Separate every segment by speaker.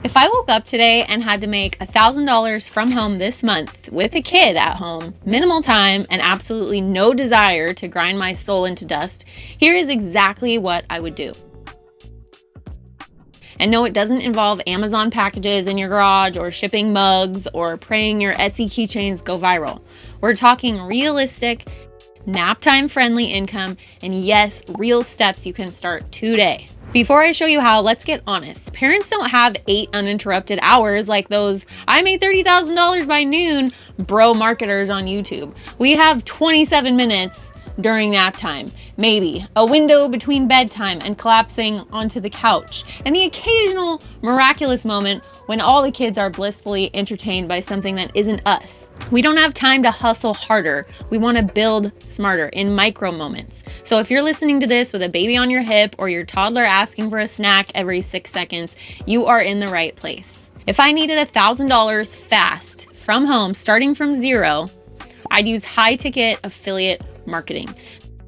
Speaker 1: If I woke up today and had to make $1,000 from home this month with a kid at home, minimal time, and absolutely no desire to grind my soul into dust, here is exactly what I would do. And no, it doesn't involve Amazon packages in your garage or shipping mugs or praying your Etsy keychains go viral. We're talking realistic, nap time friendly income, and yes, real steps you can start today. Before I show you how, let's get honest. Parents don't have 8 uninterrupted hours like those I made $30,000 by noon bro marketers on YouTube. We have 27 minutes during nap time, maybe a window between bedtime and collapsing onto the couch, and the occasional miraculous moment when all the kids are blissfully entertained by something that isn't us. We don't have time to hustle harder. We want to build smarter in micro moments. So if you're listening to this with a baby on your hip or your toddler asking for a snack every 6 seconds, you are in the right place. If I needed $1,000 fast from home, starting from zero, I'd use high-ticket affiliate marketing.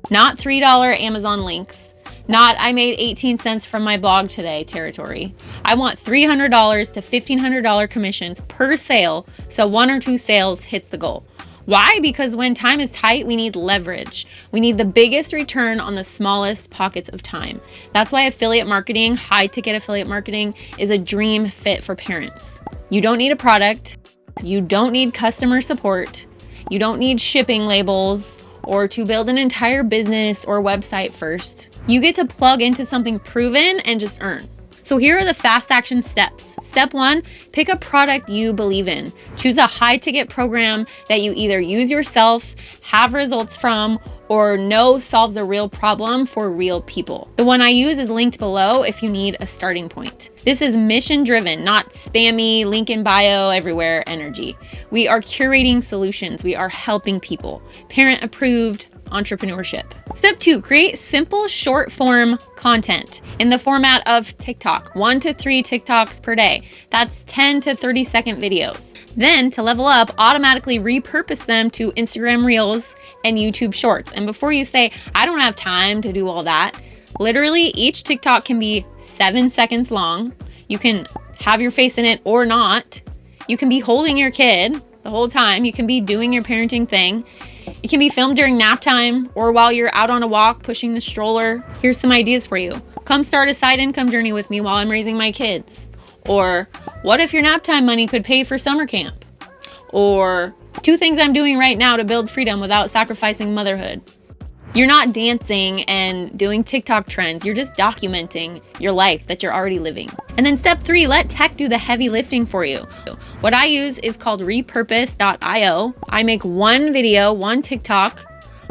Speaker 1: Not $3 Amazon links. Not I made 18 cents from my blog today territory. I want $300 to $1,500 commissions per sale, so 1 or 2 sales hits the goal. Why? Because when time is tight, we need leverage. We need the biggest return on the smallest pockets of time. That's why affiliate marketing, high-ticket affiliate marketing, is a dream fit for parents. You don't need a product. You don't need customer support. You don't need shipping labels or to build an entire business or website first. You get to plug into something proven and just earn. So here are the fast action steps. Step 1, pick a product you believe in. Choose a high ticket program that you either use yourself, have results from, or know solves a real problem for real people. The one I use is linked below if you need a starting point. This is mission driven, not spammy, link in bio everywhere energy. We are curating solutions. We are helping people. Parent approved entrepreneurship. Step 2, create simple short form content in the format of TikTok, 1 to 3 TikToks per day. That's 10 to 30 second videos. Then to level up, automatically repurpose them to Instagram Reels and YouTube Shorts. And before you say, I don't have time to do all that, literally each TikTok can be 7 seconds long. You can have your face in it or not. You can be holding your kid the whole time. You can be doing your parenting thing. It can be filmed during nap time or while you're out on a walk pushing the stroller. Here's some ideas for you. Come start a side income journey with me while I'm raising my kids. Or what if your nap time money could pay for summer camp? Or 2 things I'm doing right now to build freedom without sacrificing motherhood. You're not dancing and doing TikTok trends. You're just documenting your life that you're already living. And then step 3, let tech do the heavy lifting for you. What I use is called repurpose.io. I make 1 video, 1 TikTok.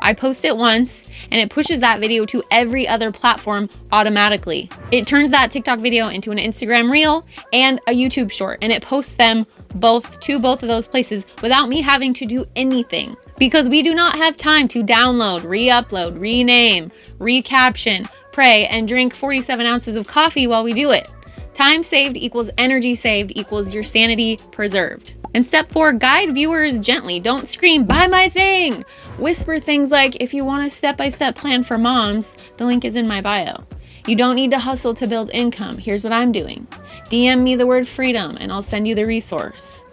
Speaker 1: I post it once and it pushes that video to every other platform automatically. It turns that TikTok video into an Instagram Reel and a YouTube Short, and it posts them both to both of those places without me having to do anything. Because we do not have time to download, re-upload, rename, recaption, pray, and drink 47 ounces of coffee while we do it. Time saved equals energy saved equals your sanity preserved. And step 4, guide viewers gently. Don't scream, buy my thing. Whisper things like, if you want a step-by-step plan for moms, the link is in my bio. You don't need to hustle to build income. Here's what I'm doing. DM me the word freedom and I'll send you the resource.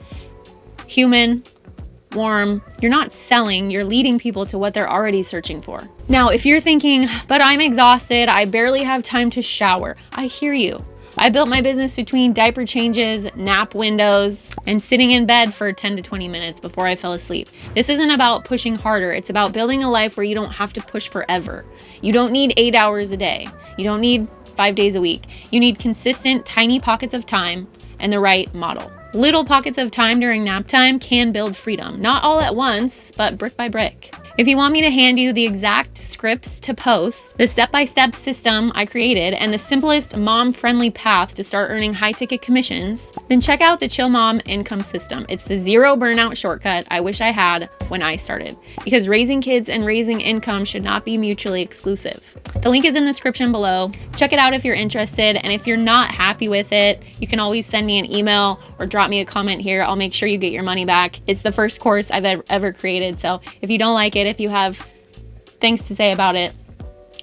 Speaker 1: Human, warm. You're not selling, you're leading people to what they're already searching for. Now, if you're thinking, but I'm exhausted, I barely have time to shower, I hear you. I built my business between diaper changes, nap windows, and sitting in bed for 10 to 20 minutes before I fell asleep. This isn't about pushing harder. It's about building a life where you don't have to push forever. You don't need 8 hours a day. You don't need 5 days a week. You need consistent, tiny pockets of time and the right model. Little pockets of time during nap time can build freedom. Not all at once, but brick by brick. If you want me to hand you the exact scripts to post, the step-by-step system I created, and the simplest mom-friendly path to start earning high-ticket commissions, then check out the Chill Mom Income System. It's the zero burnout shortcut I wish I had when I started, because raising kids and raising income should not be mutually exclusive. The link is in the description below. Check it out if you're interested, and if you're not happy with it, you can always send me an email or drop me a comment here. I'll make sure you get your money back. It's the first course I've ever created, so if you don't like it, if you have things to say about it,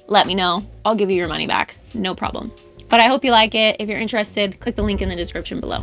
Speaker 1: let me know. I'll give you your money back. No problem. Bye. But I hope you like it. If you're interested, click the link in the description below.